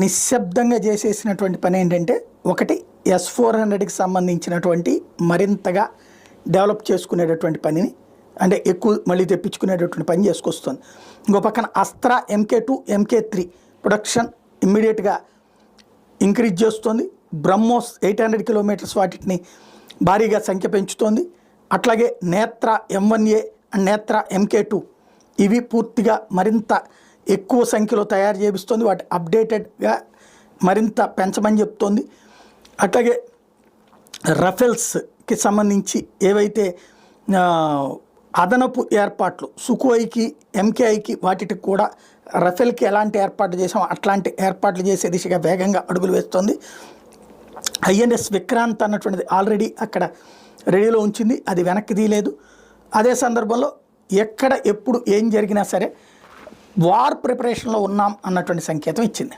నిశ్శబ్దంగా చేసేసినటువంటి పని ఏంటంటే, ఒకటి S-400కి సంబంధించినటువంటి మరింతగా డెవలప్ చేసుకునేటటువంటి పనిని, అంటే ఎక్కువ మళ్ళీ తెప్పించుకునేటటువంటి పని చేసుకొస్తుంది. ఇంకో పక్కన అస్త్ర MK2 MK3 ప్రొడక్షన్ ఇమ్మీడియట్గా ఇంక్రీజ్ చేస్తుంది. బ్రహ్మోస్ 800 కిలోమీటర్స్ వాటిని భారీగా సంఖ్య పెంచుతోంది. అట్లాగే నేత్ర M1A అండ్ నేత్ర MK2 ఇవి పూర్తిగా మరింత ఎక్కువ సంఖ్యలో తయారు చేపిస్తుంది. వాటి అప్డేటెడ్గా మరింత పెంచమని చెప్తోంది. అట్లాగే రఫెల్స్కి సంబంధించి ఏవైతే అదనపు ఏర్పాట్లు సుఖోయికి MKIకి వాటికి కూడా రఫెల్కి ఎలాంటి ఏర్పాట్లు చేసామో అట్లాంటి ఏర్పాట్లు చేసే దిశగా వేగంగా అడుగులు వేస్తోంది. INS విక్రాంత్ అన్నటువంటిది ఆల్రెడీ అక్కడ రెడీలో ఉంచింది, అది వెనక్కి తీయలేదు. అదే సందర్భంలో ఎక్కడ ఎప్పుడు ఏం జరిగినా సరే వార్ ప్రిపరేషన్లో ఉన్నాం అన్నటువంటి సంకేతం ఇచ్చింది.